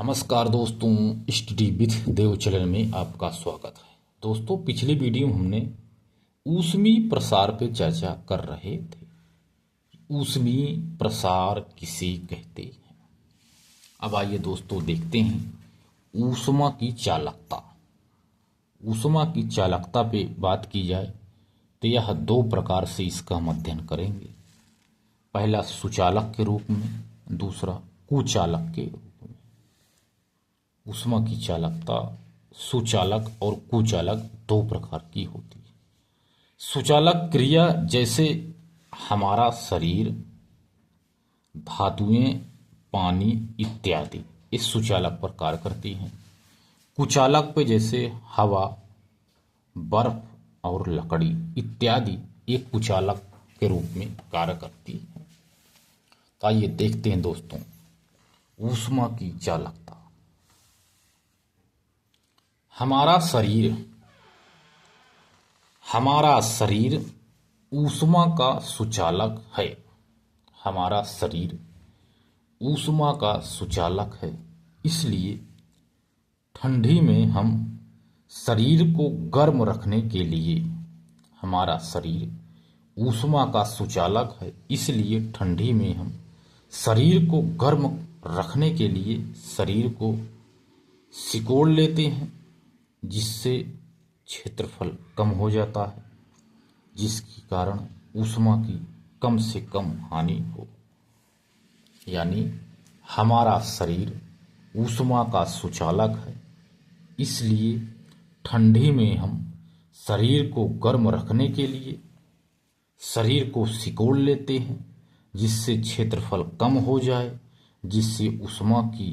नमस्कार दोस्तों, study with Dev channel में आपका स्वागत है। दोस्तों, पिछले वीडियो में हमने ऊष्मी प्रसार पे चर्चा कर रहे थे। ऊष्मी प्रसार किसे कहते हैं? अब आइए दोस्तों देखते हैं ऊष्मा की चालकता। ऊष्मा की चालकता पे बात की जाए तो यह दो प्रकार से इसका हम अध्ययन करेंगे। पहला सुचालक के रूप में, दूसरा कुचालक के रूप में। ऊष्मा की चालकता सुचालक और कुचालक दो प्रकार की होती है। सुचालक क्रिया जैसे हमारा शरीर, धातुएं, पानी इत्यादि इस सुचालक पर कार्य करती हैं। कुचालक पे जैसे हवा, बर्फ और लकड़ी इत्यादि एक कुचालक के रूप में कार्य करती है। तो आइए देखते हैं दोस्तों ऊष्मा की चालकता। हमारा शरीर ऊष्मा का सुचालक है। हमारा शरीर ऊष्मा का सुचालक है। इसलिए ठंडी में हम शरीर को गर्म रखने के लिए, हमारा शरीर ऊष्मा का सुचालक है, इसलिए ठंडी में हम शरीर को गर्म रखने के लिए शरीर को सिकोड़ लेते हैं, जिससे क्षेत्रफल कम हो जाता है, जिसके कारण ऊष्मा की कम से कम हानि हो। यानी हमारा शरीर ऊष्मा का सुचालक है, इसलिए ठंडी में हम शरीर को गर्म रखने के लिए शरीर को सिकोड़ लेते हैं, जिससे क्षेत्रफल कम हो जाए, जिससे ऊष्मा की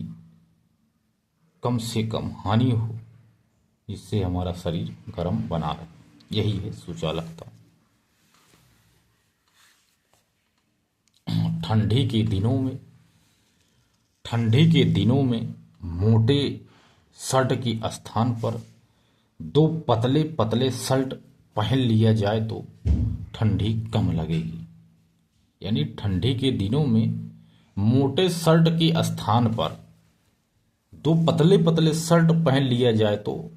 कम से कम हानि हो, जिससे हमारा शरीर गर्म बना रहे। यही है सुचालकता। ठंडी के दिनों में मोटे शर्ट के स्थान पर दो पतले पतले शर्ट पहन लिया जाए तो ठंडी कम लगेगी। यानी ठंडी के दिनों में मोटे शर्ट के स्थान पर दो पतले पतले शर्ट पहन लिया जाए तो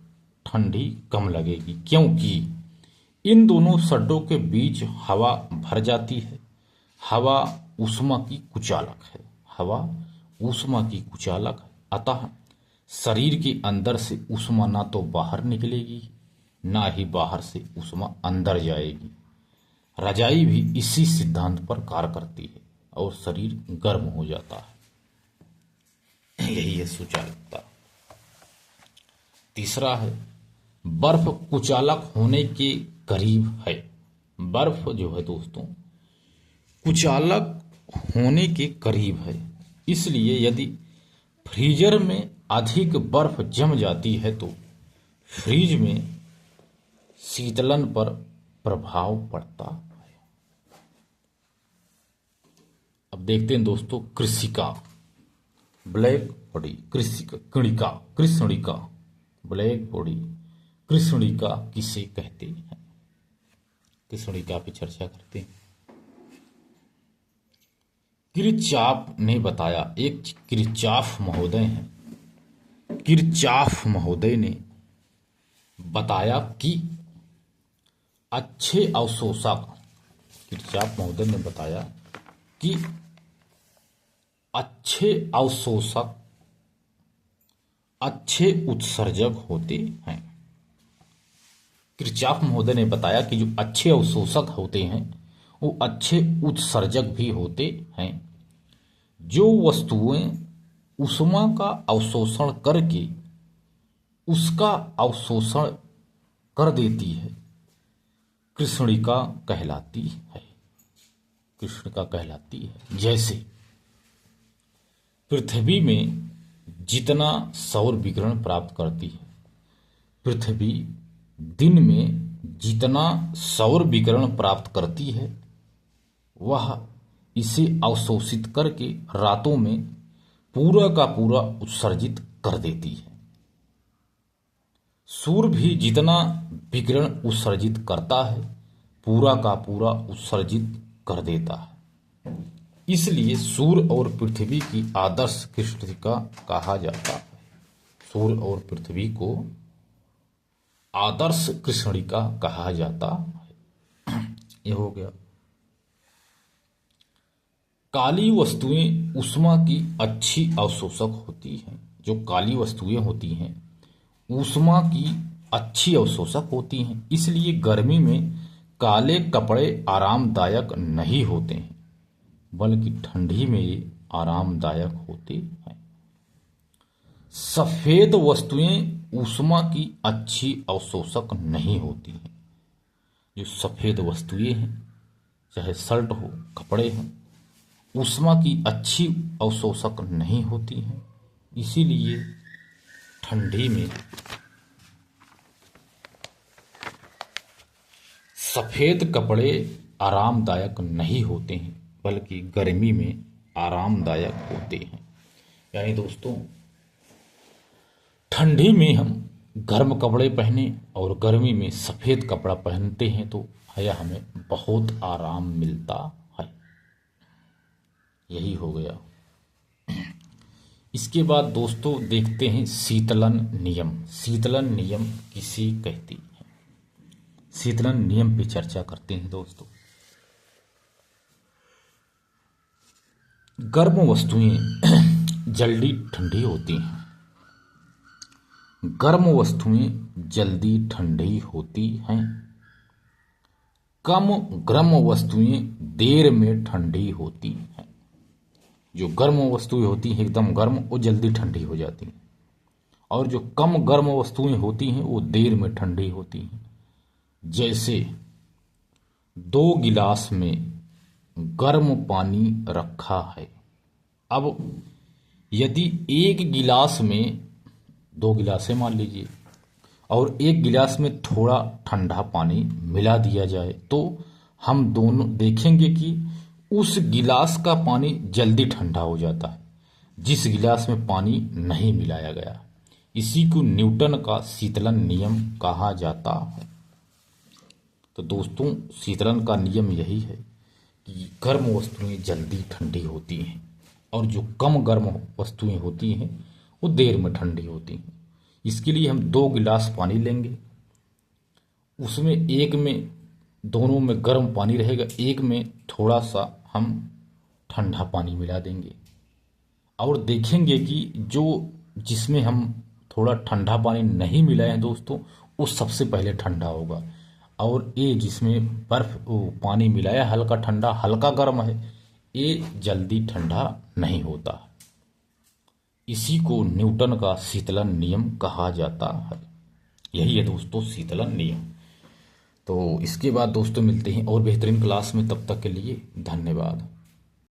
ठंडी कम लगेगी, क्योंकि इन दोनों शर्टों के बीच हवा भर जाती है। हवा ऊष्मा की कुचालक है। हवा ऊष्मा की कुचालक है। अतः शरीर के अंदर से ऊष्मा ना तो बाहर निकलेगी, ना ही बाहर से ऊष्मा अंदर जाएगी। रजाई भी इसी सिद्धांत पर कार्य करती है और शरीर गर्म हो जाता है। यही है सुचालकता। तीसरा है बर्फ कुचालक होने के करीब है। बर्फ जो है दोस्तों कुचालक होने के करीब है, इसलिए यदि फ्रीजर में अधिक बर्फ जम जाती है तो फ्रीज में शीतलन पर प्रभाव पड़ता है। अब देखते हैं दोस्तों कृषिका, ब्लैक बॉडी, कृष्णिका, ब्लैक बॉडी, कृष्णिका किसे कहते हैं? कृष्णिका पे चर्चा करते हैं। किरचॉफ ने बताया, एक किरचॉफ महोदय हैं। किरचॉफ महोदय ने बताया कि अच्छे अवशोषक, किरचॉफ महोदय ने बताया कि अच्छे अवशोषक अच्छे उत्सर्जक होते हैं। किरचॉफ महोदय ने बताया कि जो अच्छे अवशोषक होते हैं वो अच्छे उत्सर्जक भी होते हैं। जो वस्तुएं ऊष्मा का अवशोषण करके उसका अवशोषण कर देती है कृष्णिका कहलाती है। कृष्णिका कहलाती है। जैसे पृथ्वी में जितना सौर विकिरण प्राप्त करती है, पृथ्वी दिन में जितना सौर विकिरण प्राप्त करती है वह इसे अवशोषित करके रातों में पूरा का पूरा उत्सर्जित कर देती है। सूर्य भी जितना विकिरण उत्सर्जित करता है पूरा का पूरा उत्सर्जित कर देता है। इसलिए सूर्य और पृथ्वी की आदर्श कृष्णिका कहा जाता है। सूर्य और पृथ्वी को आदर्श कृष्णिका कहा जाता है। ये हो गया। काली वस्तुएं ऊष्मा की अच्छी अवशोषक होती हैं। जो काली वस्तुएं होती हैं ऊष्मा की अच्छी अवशोषक होती हैं, इसलिए गर्मी में काले कपड़े आरामदायक नहीं होते हैं, बल्कि ठंडी में ये आरामदायक होते हैं। सफेद वस्तुएं ऊष्मा की अच्छी अवशोषक नहीं होती हैं। जो सफेद वस्तुएं हैं, चाहे शर्ट हो, कपड़े हों, ऊष्मा की अच्छी अवशोषक नहीं होती हैं, इसीलिए ठंडी में सफेद कपड़े आरामदायक नहीं होते हैं, बल्कि गर्मी में आरामदायक होते हैं। यानी दोस्तों, ठंडी में हम गर्म कपड़े पहने और गर्मी में सफेद कपड़ा पहनते हैं तो यह हमें बहुत आराम मिलता है। यही हो गया। इसके बाद दोस्तों देखते हैं शीतलन नियम। शीतलन नियम किसे कहती है? शीतलन नियम पे चर्चा करते हैं दोस्तों। गर्म वस्तुएं जल्दी ठंडी होती हैं। गर्म वस्तुएं जल्दी ठंडी होती हैं। कम गर्म वस्तुएं देर में ठंडी होती हैं। जो गर्म वस्तुएं होती हैं एकदम गर्म, वो जल्दी ठंडी हो जाती हैं, और जो कम गर्म वस्तुएं होती हैं वो देर में ठंडी होती हैं। जैसे 2 गिलास में गर्म पानी रखा है। अब यदि 1 गिलास में 2 गिलासें मान लीजिए और 1 गिलास में थोड़ा ठंडा पानी मिला दिया जाए तो हम दोनों देखेंगे कि उस गिलास का पानी जल्दी ठंडा हो जाता है, जिस गिलास में पानी नहीं मिलाया गया। इसी को न्यूटन का शीतलन नियम कहा जाता है। तो दोस्तों, शीतलन का नियम यही है कि गर्म वस्तुएं जल्दी ठंडी होती हैं और जो कम गर्म वस्तुएं होती हैं वो देर में ठंडी होती हैं। इसके लिए हम 2 गिलास पानी लेंगे, उसमें एक में, दोनों में गर्म पानी रहेगा, एक में थोड़ा सा हम ठंडा पानी मिला देंगे और देखेंगे कि जो जिसमें हम थोड़ा ठंडा पानी नहीं मिलाए हैं दोस्तों, वो सबसे पहले ठंडा होगा, और ये जिसमें बर्फ पानी मिलाया हल्का ठंडा, हल्का गर्म है, ये जल्दी ठंडा नहीं होता। इसी को न्यूटन का शीतलन नियम कहा जाता है। यही है दोस्तों शीतलन नियम। तो इसके बाद दोस्तों मिलते हैं और बेहतरीन क्लास में, तब तक के लिए धन्यवाद।